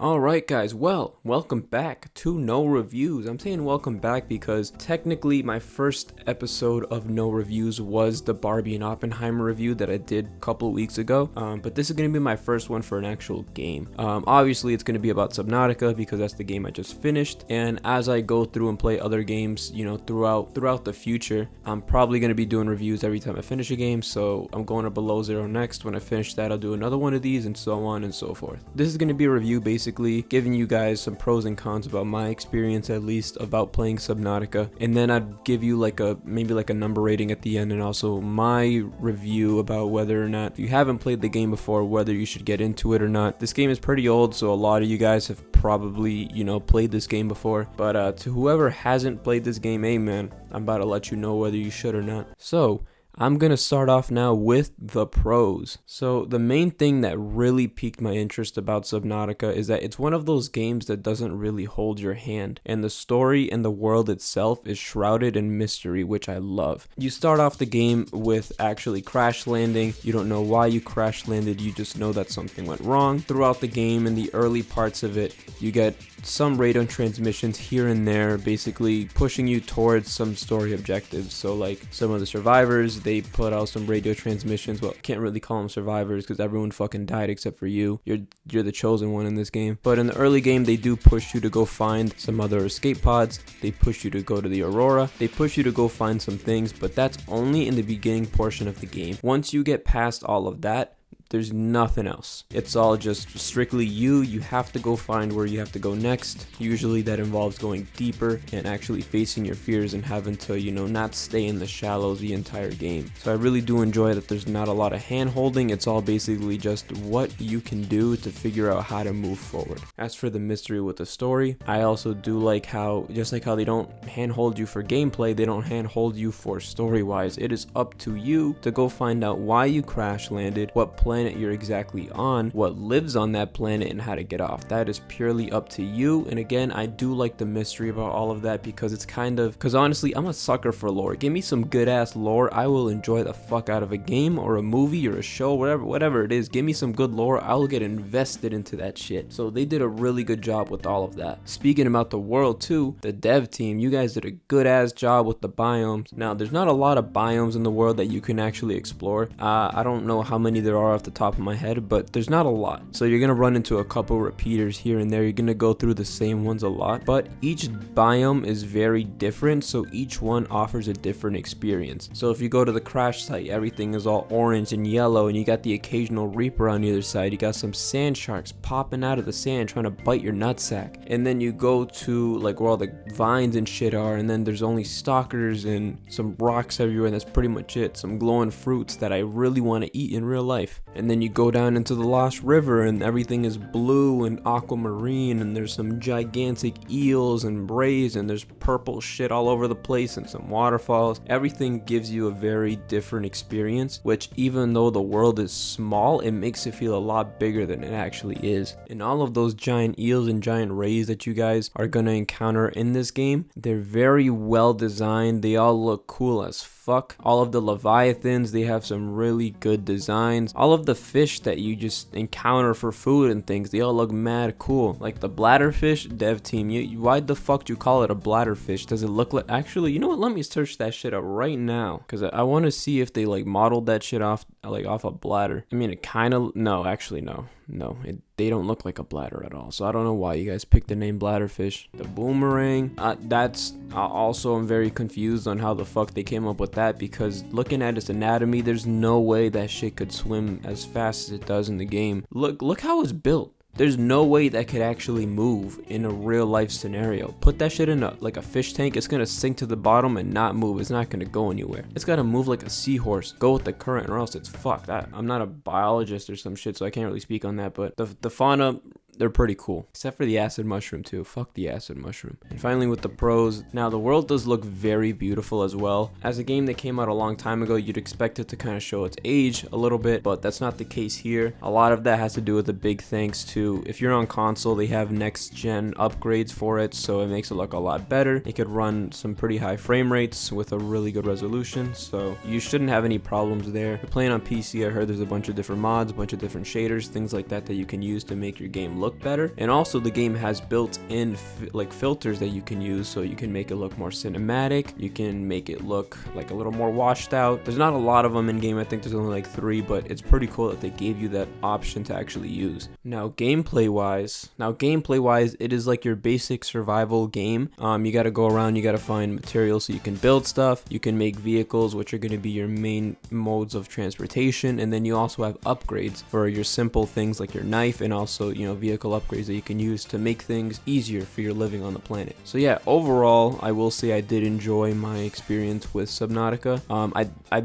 Alright guys, well, welcome back to No Reviews. I'm saying welcome back because technically my first episode of No Reviews was the Barbie and Oppenheimer review that I did a couple weeks ago, but this is going to be my first one for an actual game. Obviously it's going to be about Subnautica because that's the game I just finished, and as I go through and play other games, you know, throughout the future, I'm probably going to be doing reviews every time I finish a game, so I'm going to Below Zero next. When I finish that, I'll do another one of these and so on and so forth. This is going to be a review basically giving you guys some pros and cons about my experience, at least about playing Subnautica, and then I'd give you maybe a number rating at the end, and also my review about whether or not, if you haven't played the game before, whether you should get into it or not. This game is pretty old, so a lot of you guys have probably, you know, played this game before, but to whoever hasn't played this game, hey man, I'm about to let you know whether you should or not. So I'm going to start off now with the pros. So the main thing that really piqued my interest about Subnautica is that it's one of those games that doesn't really hold your hand, and the story and the world itself is shrouded in mystery, which I love. You start off the game with actually crash landing. You don't know why you crash landed, you just know that something went wrong. Throughout the game, in the early parts of it, you get some radio transmissions here and there, basically pushing you towards some story objectives. So like some of the survivors, they put out some radio transmissions. Well, can't really call them survivors because everyone fucking died except for you. You're the chosen one in this game. But in the early game, they do push you to go find some other escape pods. They push you to go to the Aurora. They push you to go find some things, but that's only in the beginning portion of the game. Once you get past all of that, there's nothing else. It's all just strictly you. You have to go find where you have to go next. Usually that involves going deeper and actually facing your fears and having to, you know, not stay in the shallows the entire game. So I really do enjoy that there's not a lot of hand holding. It's all basically just what you can do to figure out how to move forward. As for the mystery with the story, I also do like how, just like how they don't hand hold you for gameplay, they don't hand hold you for story wise. It is up to you to go find out why you crash landed, what planet you're exactly on, what lives on that planet, and how to get off. That is purely up to you. And again, I do like the mystery about all of that because it's because honestly, I'm a sucker for lore. Give me some good ass lore, I will enjoy the fuck out of a game or a movie or a show, whatever it is. Give me some good lore, I'll get invested into that shit. So they did a really good job with all of that. Speaking about the world too, the dev team, you guys did a good ass job with the biomes. Now there's not a lot of biomes in the world that you can actually explore. I don't know how many there are off the top of my head, but there's not a lot. So you're gonna run into a couple repeaters here and there. You're gonna go through the same ones a lot, but each biome is very different, so each one offers a different experience. So if you go to the crash site, everything is all orange and yellow, and you got the occasional reaper on the other side. You got some sand sharks popping out of the sand trying to bite your nutsack. And then you go to like where all the vines and shit are, and then there's only stalkers and some rocks everywhere, and that's pretty much it. Some glowing fruits that I really want to eat in real life. And then you go down into the Lost River and everything is blue and aquamarine, and there's some gigantic eels and rays, and there's purple shit all over the place and some waterfalls. Everything gives you a very different experience, which even though the world is small, it makes it feel a lot bigger than it actually is. And all of those giant eels and giant rays that you guys are gonna encounter in this game, they're very well designed. They all look cool as fuck. All of the leviathans, they have some really good designs. All of the fish that you just encounter for food and things, they all look mad cool. Like the bladderfish, dev team, why the fuck do you call it a bladderfish? Does it look like, actually, you know what, let me search that shit up right now, because I want to see if they like modeled that shit off a bladder. I mean, it kind of, no, actually no, they don't look like a bladder at all. So I don't know why you guys picked the name bladderfish. The boomerang, that's also, I'm very confused on how the fuck they came up with that, because looking at its anatomy, there's no way that shit could swim as fast as it does in the game. Look how it's built. There's no way that could actually move in a real life scenario. Put that shit in a fish tank, it's gonna sink to the bottom and not move. It's not gonna go anywhere. It's gotta move like a seahorse, go with the current, or else it's fucked. I'm not a biologist or some shit, so I can't really speak on that, but the fauna, they're pretty cool. Except for the acid mushroom too. Fuck the acid mushroom. And finally with the pros, now the world does look very beautiful as well. As a game that came out a long time ago, you'd expect it to kind of show its age a little bit, but that's not the case here. A lot of that has to do with the big thanks to, if you're on console, they have next gen upgrades for it, so it makes it look a lot better. It could run some pretty high frame rates with a really good resolution, so you shouldn't have any problems there. If you're playing on PC, I heard there's a bunch of different mods, a bunch of different shaders, things like that that you can use to make your game look look better. And also the game has built-in like filters that you can use, so you can make it look more cinematic, you can make it look like a little more washed out. There's not a lot of them in game, I think there's only like 3, but it's pretty cool that they gave you that option to actually use. Now gameplay wise, it is like your basic survival game. You got to go around, you got to find materials so you can build stuff, you can make vehicles, which are going to be your main modes of transportation, and then you also have upgrades for your simple things like your knife, and also, you know, vehicle upgrades that you can use to make things easier for your living on the planet. So yeah, overall I will say I did enjoy my experience with Subnautica.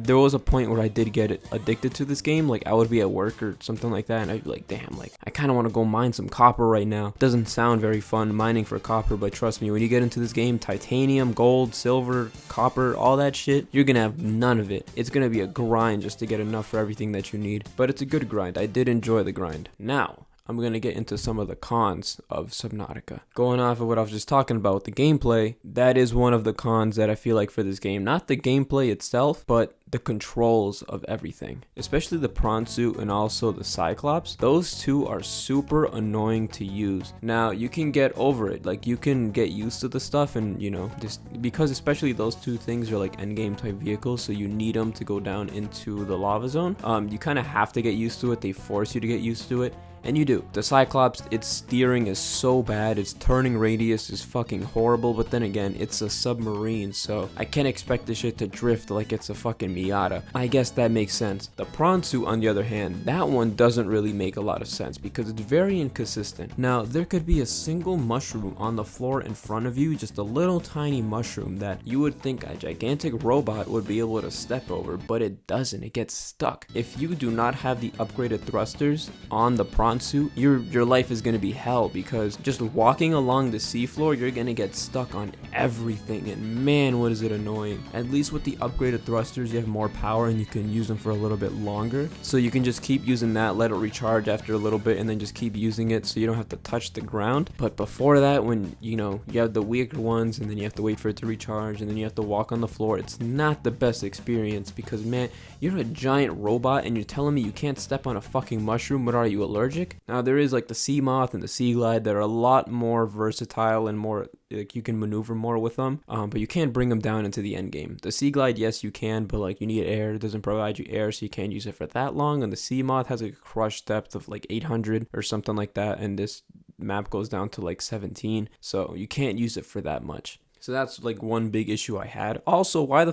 There was a point where I did get addicted to this game. Like I would be at work or something like that and I'd be like, damn, like I kind of want to go mine some copper right now. Doesn't sound very fun mining for copper, but trust me, when you get into this game, titanium, gold, silver, copper, all that shit, you're gonna have none of it. It's gonna be a grind just to get enough for everything that you need, but it's a good grind. I did enjoy the grind. Now I'm going to get into some of the cons of Subnautica. Going off of what I was just talking about with the gameplay, that is one of the cons that I feel like for this game. Not the gameplay itself, but the controls of everything. Especially the prawn suit and also the Cyclops. Those two are super annoying to use. Now, you can get over it. Like, you can get used to the stuff and, you know, just because especially those two things are like endgame type vehicles, so you need them to go down into the lava zone. You kind of have to get used to it. They force you to get used to it. And you do. The Cyclops, its steering is so bad, its turning radius is fucking horrible, but then again, it's a submarine, so I can't expect this shit to drift like it's a fucking Miata. I guess that makes sense. The prawn suit, on the other hand, that one doesn't really make a lot of sense because it's very inconsistent. Now, there could be a single mushroom on the floor in front of you, just a little tiny mushroom that you would think a gigantic robot would be able to step over, but it doesn't. It gets stuck. If you do not have the upgraded thrusters on the prawn suit, your life is going to be hell, because just walking along the seafloor, you're going to get stuck on everything, and man, what is it annoying. At least with the upgraded thrusters, you have more power and you can use them for a little bit longer, so you can just keep using that, let it recharge after a little bit, and then just keep using it so you don't have to touch the ground. But before that, when you know you have the weaker ones and then you have to wait for it to recharge and then you have to walk on the floor, it's not the best experience, because man, you're a giant robot and you're telling me you can't step on a fucking mushroom. What are you, allergic? Now there is like the sea moth and the sea glide that are a lot more versatile and more like you can maneuver more with them, but you can't bring them down into the end game. The sea glide, yes you can, but like you need air. It doesn't provide you air, so you can't use it for that long. And the sea moth has like a crush depth of like 800 or something like that, and this map goes down to like 17, so you can't use it for that much. So that's like one big issue I had. Also, why is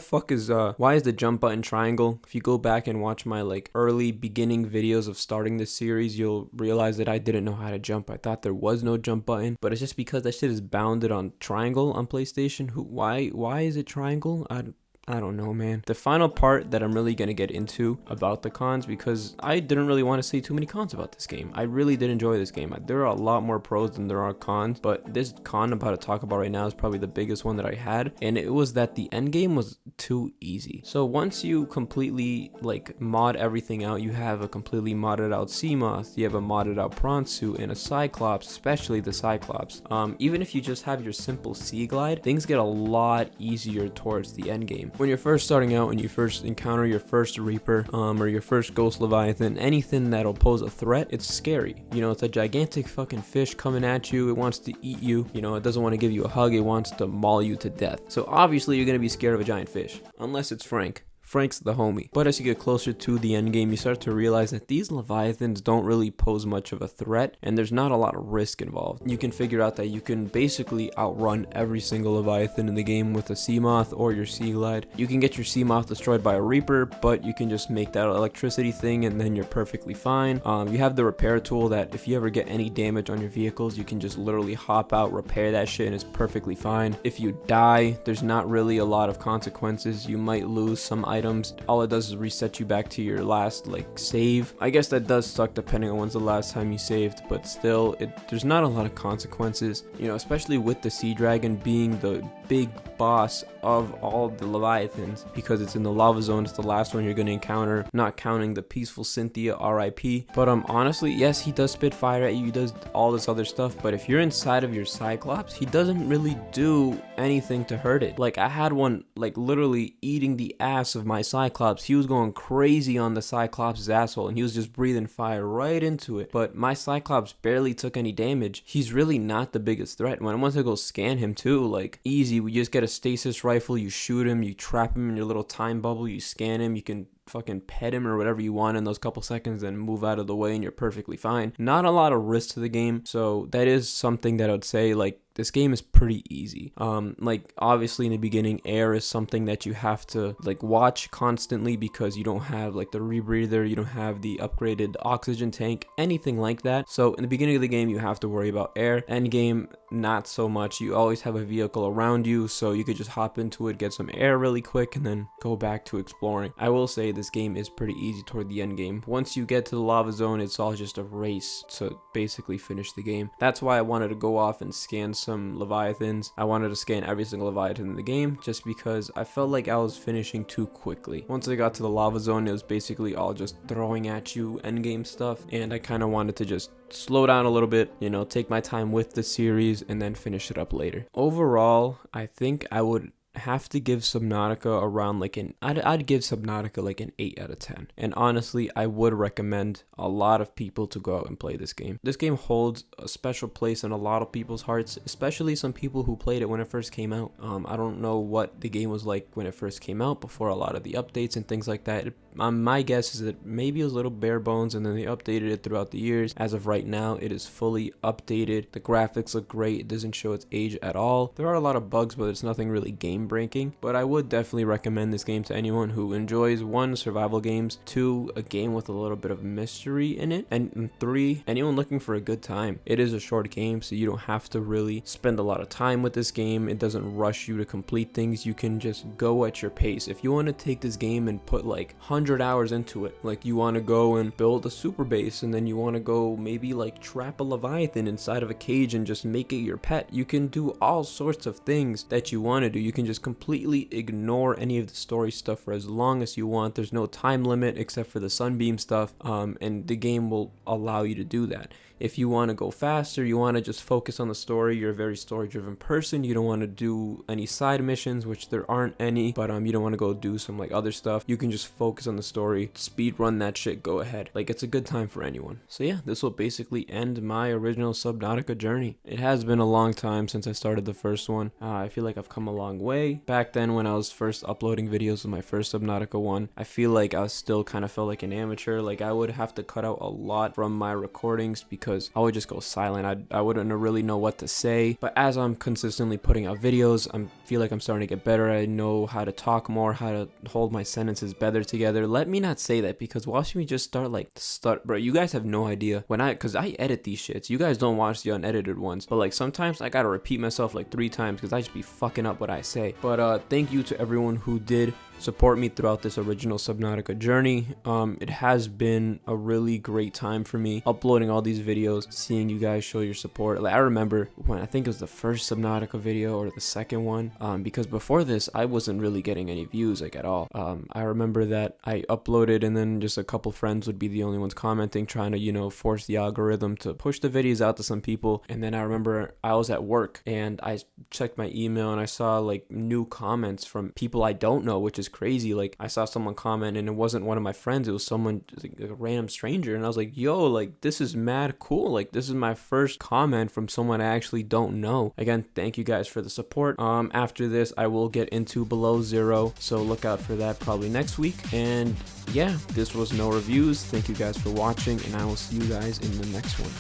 the jump button triangle? If you go back and watch my like early beginning videos of starting this series, you'll realize that I didn't know how to jump. I thought there was no jump button, but it's just because that shit is bounded on triangle on PlayStation. Why is it triangle? I don't know, man. The final part that I'm really going to get into about the cons, because I didn't really want to say too many cons about this game. I really did enjoy this game. There are a lot more pros than there are cons, but this con I'm about to talk about right now is probably the biggest one that I had, and it was that the end game was too easy. So once you completely like mod everything out, you have a completely modded out sea moth, you have a modded out prawn suit, and a Cyclops, especially the Cyclops. Even if you just have your simple sea glide, things get a lot easier towards the end game. When you're first starting out and you first encounter your first Reaper or your first Ghost Leviathan, anything that'll pose a threat, it's scary. You know, it's a gigantic fucking fish coming at you. It wants to eat you. You know, it doesn't want to give you a hug. It wants to maul you to death. So obviously you're going to be scared of a giant fish, unless it's Frank. Frank's the homie. But as you get closer to the end game, you start to realize that these Leviathans don't really pose much of a threat, and there's not a lot of risk involved. You can figure out that you can basically outrun every single Leviathan in the game with a sea moth or your sea glide. You can get your sea moth destroyed by a Reaper, but you can just make that electricity thing and then you're perfectly fine. You have the repair tool that if you ever get any damage on your vehicles, you can just literally hop out, repair that shit, and it's perfectly fine. If you die, there's not really a lot of consequences. You might lose some items. All it does is reset you back to your last like save. I guess that does suck depending on when's the last time you saved, but still there's not a lot of consequences, you know, especially with the sea dragon being the big boss of all the Leviathans, because it's in the lava zone. It's the last one you're going to encounter, not counting the peaceful Cynthia, RIP. But honestly, yes, he does spit fire at you, he does all this other stuff, but if you're inside of your Cyclops, he doesn't really do anything to hurt it. Like I had one like literally eating the ass of my Cyclops, he was going crazy on the Cyclops' asshole, and he was just breathing fire right into it. But my Cyclops barely took any damage. He's really not the biggest threat. When I went to go scan him too, like easy, we just get a stasis rifle, you shoot him, you trap him in your little time bubble, you scan him, you can fucking pet him or whatever you want in those couple seconds, then move out of the way and you're perfectly fine. Not a lot of risk to the game, so that is something that I would say, like, this game is pretty easy. Like obviously in the beginning, air is something that you have to like watch constantly because you don't have like the rebreather, you don't have the upgraded oxygen tank, anything like that. So in the beginning of the game, you have to worry about air. End game, not so much. You always have a vehicle around you, so you could just hop into it, get some air really quick, and then go back to exploring. I will say this game is pretty easy toward the end game. Once you get to the lava zone, it's all just a race to basically finish the game. That's why I wanted to go off and scan some leviathans. I wanted to scan every single leviathan in the game just because I felt like I was finishing too quickly. Once I got to the lava zone, it was basically all just throwing at you endgame stuff, and I kind of wanted to just slow down a little bit, you know, take my time with the series and then finish it up later. Overall, I think I would have to give Subnautica around like I'd give Subnautica like an 8 out of 10. And honestly, I would recommend a lot of people to go out and play this game. This game holds a special place in a lot of people's hearts, especially some people who played it when it first came out. I don't know what the game was like when it first came out before a lot of the updates and things like that. My guess is that maybe it was a little bare bones and then they updated it throughout the years. As of right now, it is fully updated. The graphics look great. It doesn't show its age at all. There are a lot of bugs, but it's nothing really game breaking. But I would definitely recommend this game to anyone who enjoys 1, survival games, 2, a game with a little bit of mystery in it, and 3, anyone looking for a good time. It is a short game, so you don't have to really spend a lot of time with this game. It doesn't rush you to complete things. You can just go at your pace. If you want to take this game and put like 100 hours into it, like you want to go and build a super base, and then you want to go maybe like trap a leviathan inside of a cage and just make it your pet, you can do all sorts of things that you want to do. You can just completely ignore any of the story stuff for as long as you want. There's no time limit except for the sunbeam stuff, and the game will allow you to do that. If you want to go faster, you want to just focus on the story, you're a very story driven person, you don't want to do any side missions, which there aren't any, but you don't want to go do some like other stuff, you can just focus on the story, speed run that shit, go ahead. Like, it's a good time for anyone. So yeah, this will basically end my original Subnautica journey. It has been a long time since I started the first one. I feel like I've come a long way. Back then when I was first uploading videos with my first Subnautica one, I feel like I still kind of felt like an amateur. Like, I would have to cut out a lot from my recordings because I would just go silent. I wouldn't really know what to say. But as I'm consistently putting out videos, I feel like I'm starting to get better. I know how to talk more, how to hold my sentences better together. Let me not say that, because watching me just start, bro, you guys have no idea because I edit these shits. You guys don't watch the unedited ones, but like sometimes I gotta repeat myself like 3 times because I just be fucking up what I say. But thank you to everyone who did support me throughout this original Subnautica journey. It has been a really great time for me uploading all these videos, seeing you guys show your support. Like, I remember when I think it was the first Subnautica video or the second one, because before this I wasn't really getting any views like at all. I remember that I uploaded and then just a couple friends would be the only ones commenting, trying to, you know, force the algorithm to push the videos out to some people. And then I remember I was at work and I checked my email and I saw like new comments from people I don't know, which is crazy. Like, I saw someone comment and it wasn't one of my friends, it was someone, like a random stranger, and I was like, yo, like, this is mad cool. Like, this is my first comment from someone I actually don't know. Again, thank you guys for the support. After this I will get into Below Zero, so look out for that probably next week. And yeah, this was No Reviews. Thank you guys for watching, and I will see you guys in the next one.